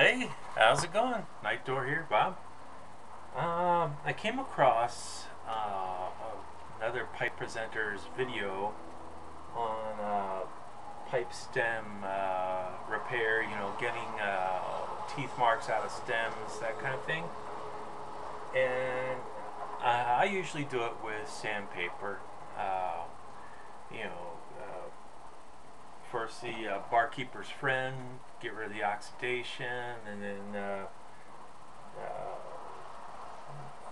Hey, how's it going? Night Door here, Bob. I came across another pipe presenter's video on pipe stem repair, getting teeth marks out of stems, that kind of thing. And I usually do it with sandpaper. You know, First the barkeeper's friend, get rid of the oxidation, and then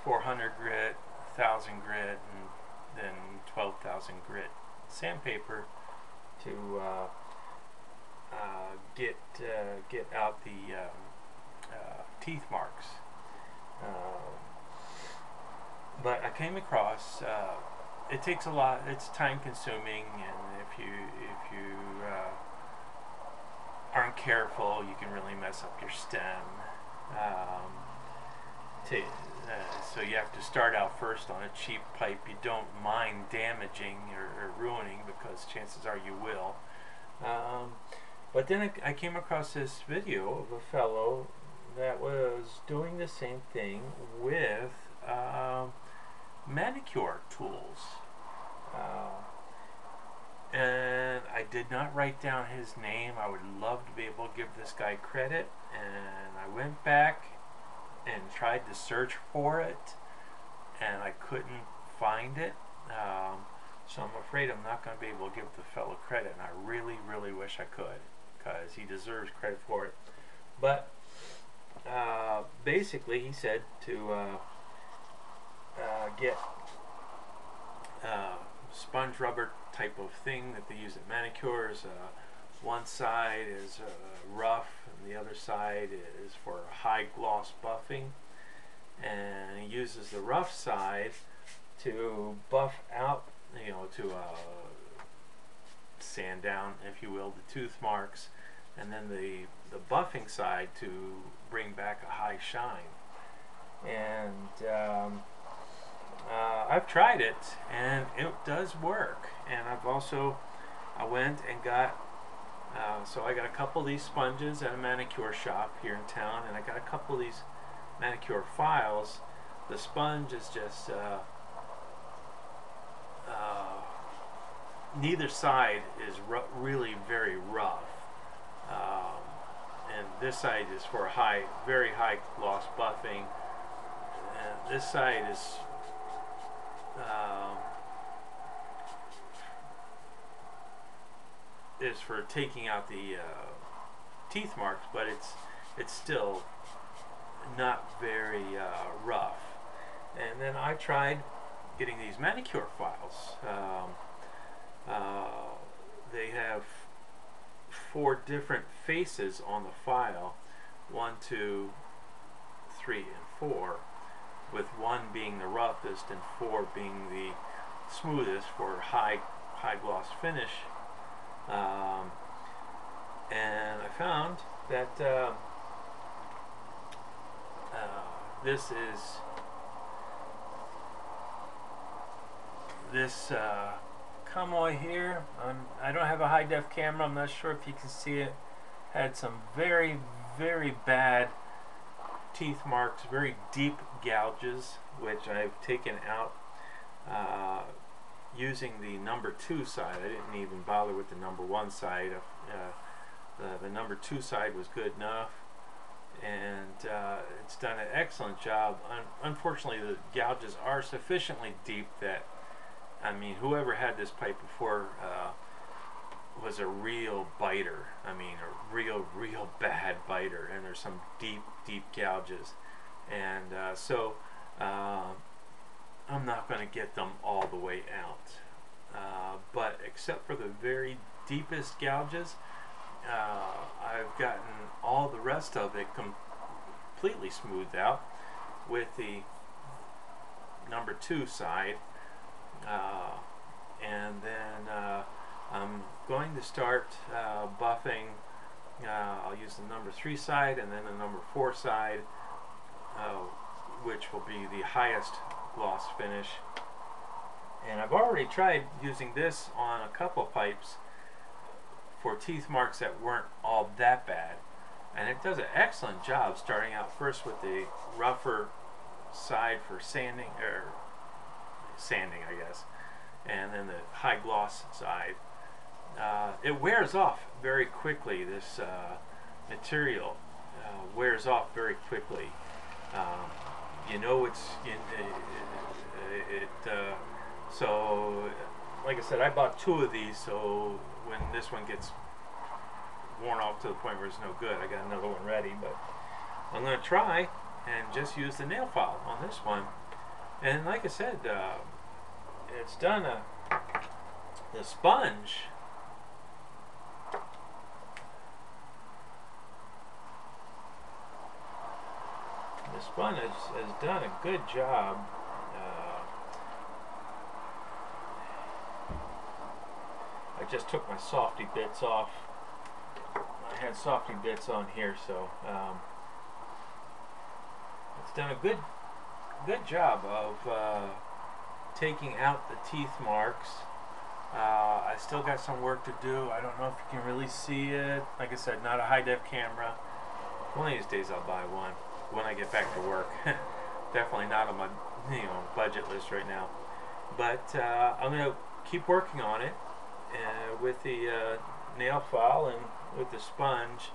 400 grit, 1000 grit, and then 12,000 grit sandpaper to get out the teeth marks. But I came across it takes a lot. It's time consuming, and if you aren't careful, you can really mess up your stem. So you have to start out first on a cheap pipe you don't mind damaging or ruining, because chances are you will. But then I came across this video of a fellow that was doing the same thing with manicure tools. And I did not write down his name. I would love to be able to give this guy credit, and I went back and tried to search for it, and I couldn't find it. So I'm afraid I'm not going to be able to give the fellow credit, and I really, really wish I could, because he deserves credit for it. But basically he said to get sponge rubber type of thing that they use at manicures. One side is rough and the other side is for high gloss buffing, and he uses the rough side to buff out, to sand down, if you will, the tooth marks, and then the buffing side to bring back a high shine. And I've tried it, and it does work. And I went and got, so I got a couple of these sponges at a manicure shop here in town, and I got a couple of these manicure files. The sponge is just, neither side is really very rough. And this side is for very high gloss buffing. And this side is for taking out the teeth marks, but it's still not very rough. And then I tried getting these manicure files. They have 4 different faces on the file: 1, 2, 3, and 4, with 1 being the roughest and 4 being the smoothest for high gloss finish. And I found that this Kamoy here. I don't have a high def camera. I'm not sure if you can see it. Had some very, very bad teeth marks, very deep gouges, which I've taken out using the number 2 side. I didn't even bother with the number 1 side. The number 2 side was good enough, and it's done an excellent job. Unfortunately, the gouges are sufficiently deep that, I mean, whoever had this pipe before was a real biter. I mean, a real bad biter, and there's some deep gouges. And so I'm not going to get them all the way out. But except for the very deepest gouges, I've gotten all the rest of it completely smoothed out with the number 2 side. And then I'm going to start buffing. I'll use the number 3 side and then the number 4 side, which will be the highest gloss finish. And I've already tried using this on a couple pipes for teeth marks that weren't all that bad. and it does an excellent job starting out first with the rougher side for sanding, I guess, and then the high gloss side. It wears off very quickly. This material wears off very quickly. You know it's so like I said, I bought 2 of these, so when this one gets worn off to the point where it's no good, I got another one ready. But I'm going to try and just use the nail file on this one. And like I said, it's done the sponge. The sponge has done a good job. I just took my softy bits off. I had softy bits on here, so it's done a good job of taking out the teeth marks. I still got some work to do. I don't know if you can really see it. Like I said, not a high-def camera. One of these days I'll buy one when I get back to work. Definitely not on my budget list right now. But I'm going to keep working on it with the nail file and with the sponge,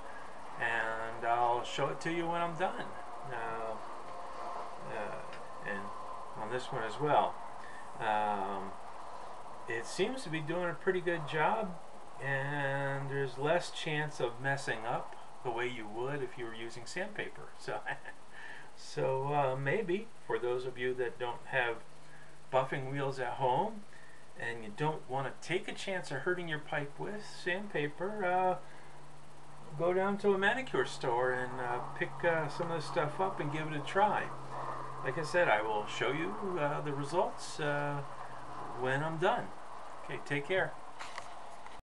and I'll show it to you when I'm done. And on this one as well. It seems to be doing a pretty good job, and there's less chance of messing up the way you would if you were using sandpaper. So maybe for those of you that don't have buffing wheels at home and you don't want to take a chance of hurting your pipe with sandpaper, go down to a manicure store and pick some of this stuff up and give it a try. Like I said, I will show you the results when I'm done. Okay, take care.